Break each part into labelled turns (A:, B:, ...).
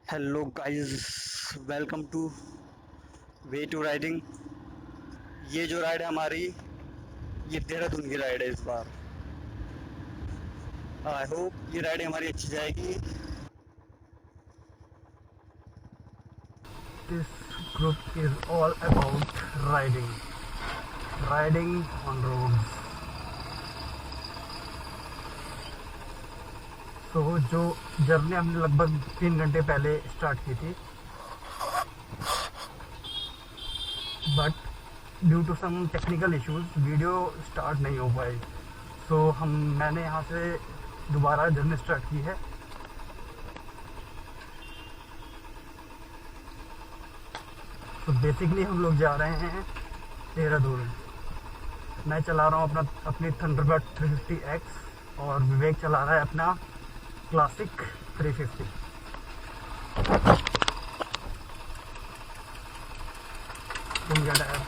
A: Hello guys, welcome to way to riding. ये जो ride है हमारी, ये देहरादून की राइड है इस बार। आई होप ये राइड हमारी अच्छी जाएगी।
B: This group is all about riding, riding on roads. तो जो जर्नी हमने लगभग 3 घंटे पहले स्टार्ट की थी, but due to some technical issues video start नहीं हो पाई। सो मैंने यहाँ से दोबारा जर्नी स्टार्ट की है। तो बेसिकली हम लोग जा रहे हैं देहरादून। मैं चला रहा हूँ अपनी थंडरबर्ड 350X और विवेक चला रहा है अपना क्लासिक 350। तुम क्या टायर?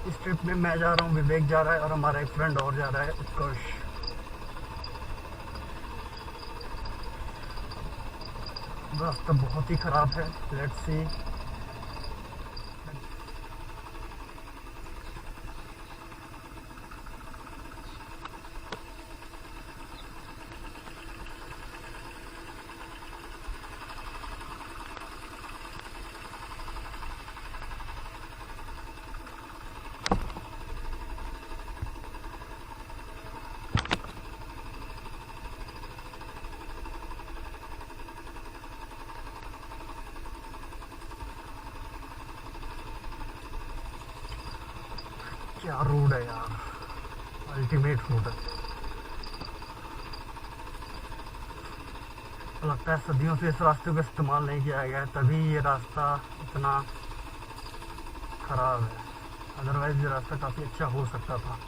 B: इस ट्रिप में मैं जा रहा हूँ, विवेक जा रहा है और हमारा एक फ्रेंड और जा रहा है, उत्कर्ष। रास्ता बहुत ही ख़राब है। Let's see. क्या रोड है यार, अल्टीमेट रोड है। लगता है सदियों से इस रास्ते का इस्तेमाल नहीं किया गया है, तभी ये रास्ता इतना ख़राब है। अदरवाइज़ ये रास्ता काफ़ी अच्छा हो सकता था,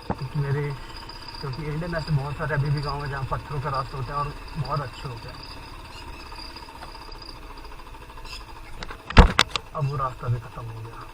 B: क्योंकि इंडिया में ऐसे बहुत सारे अभी भी गाँव हैं जहाँ पत्थरों का रास्ता होता है और बहुत अच्छे होते हैं। अब वो रास्ता भी ख़त्म हो गया।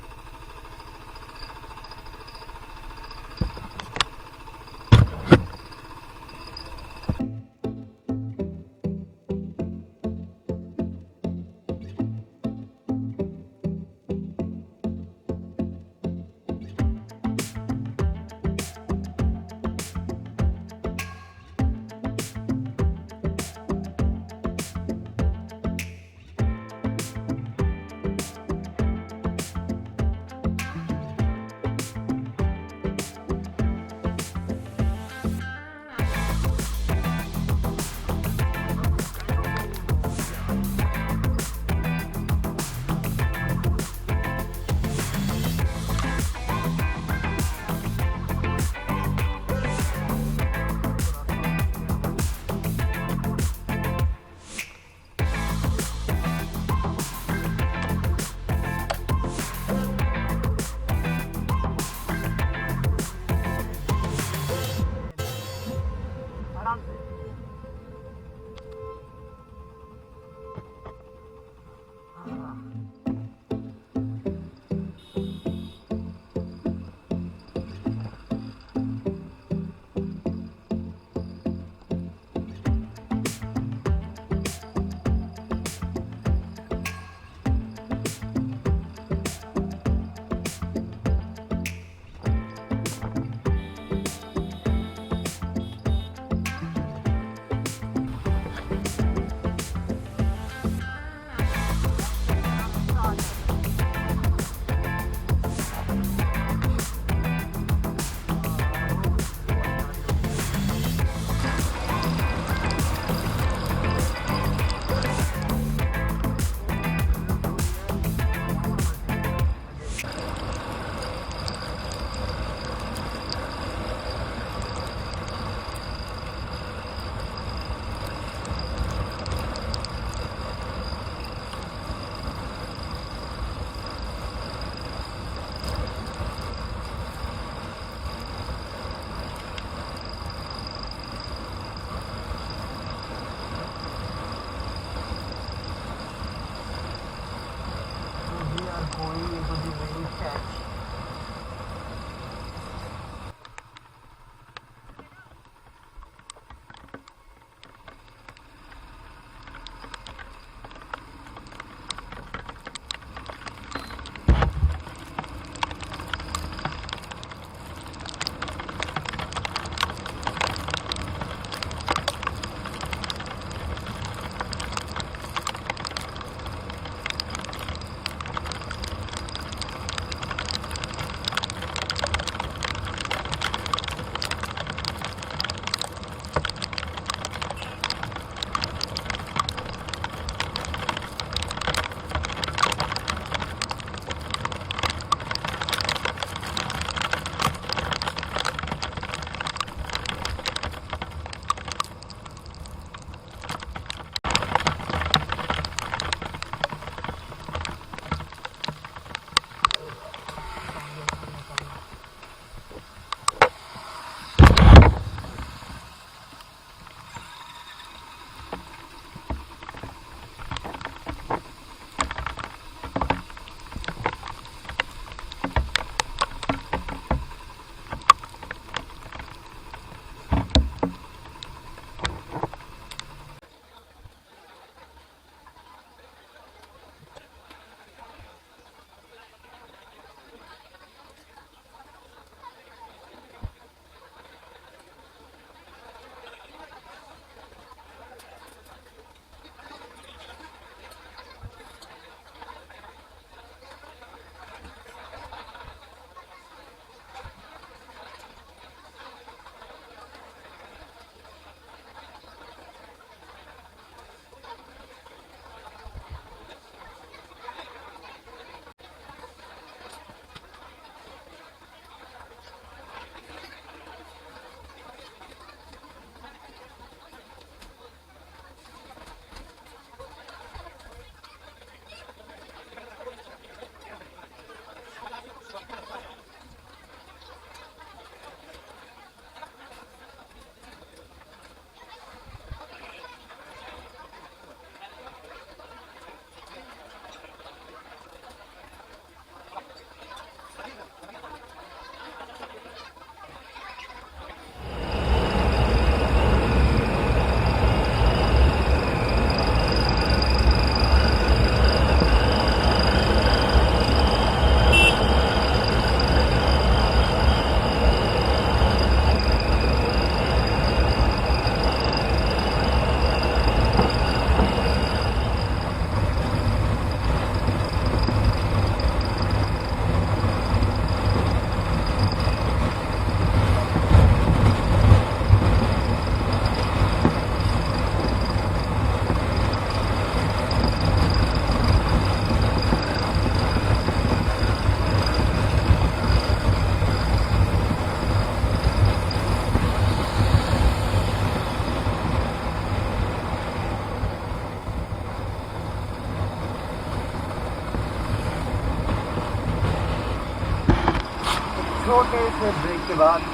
B: छोटे से ब्रेक के बाद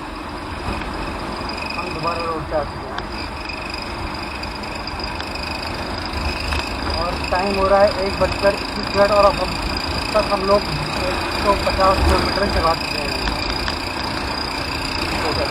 B: हम दोबारा रोड पे आ चुके हैं और टाइम हो रहा है 1:21 और अब तक हम लोग 150 किलोमीटर चला चुके हैं टोटल।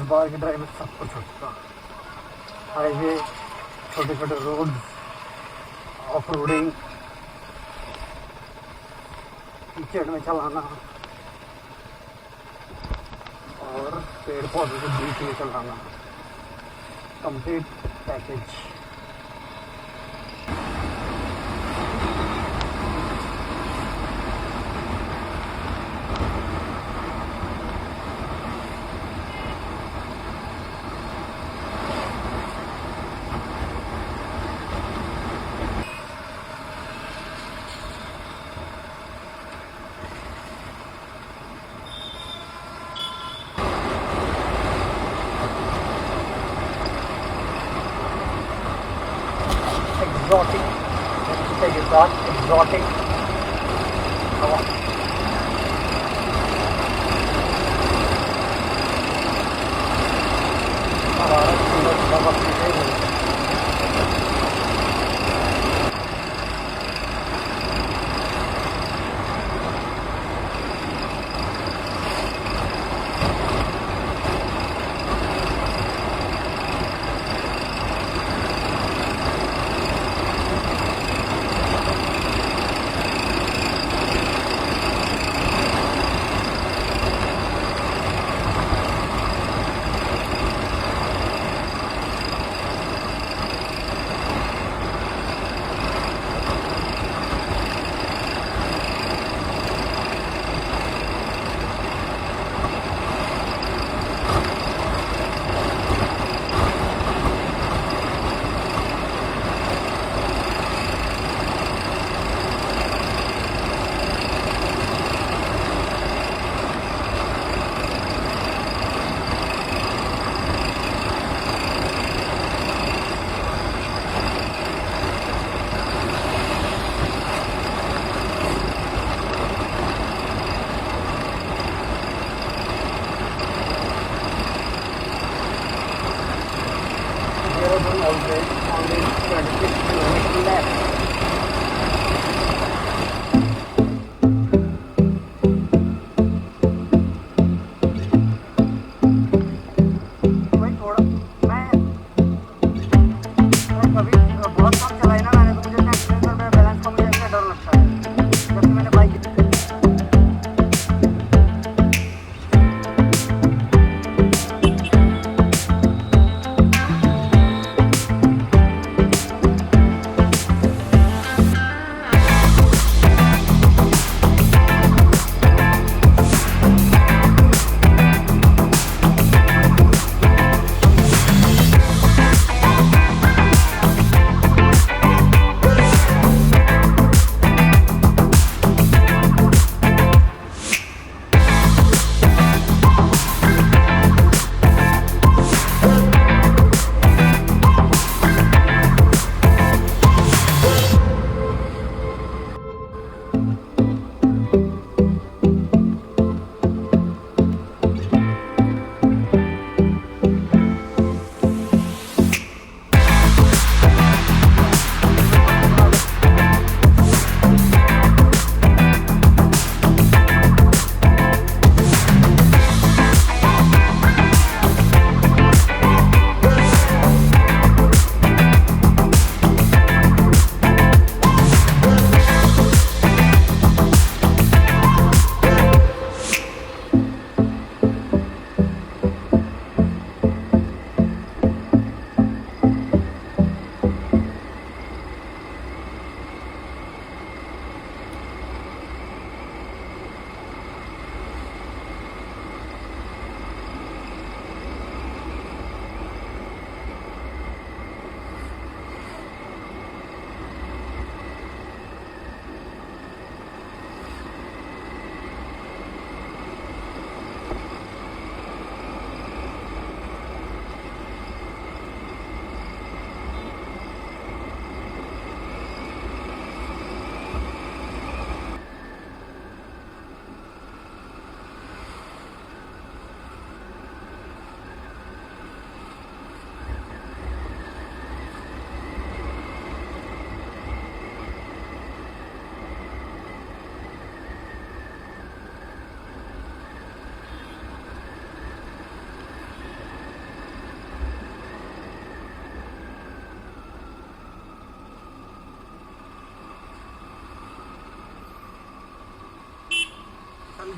B: बार की ड्राइव में सब कुछ होता, हाईवे, छोटे छोटे रोड, ऑफ रोडिंग, कीचड़ में चलाना और पेड़ पौधे के बीच में चलाना, complete package. Exotic, take it back, exotic हवा। हमारा सूरज हवा पीते हुए जब से मैंने बाइक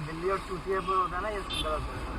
B: दिल्ली और चूतिया पर होता है ना ये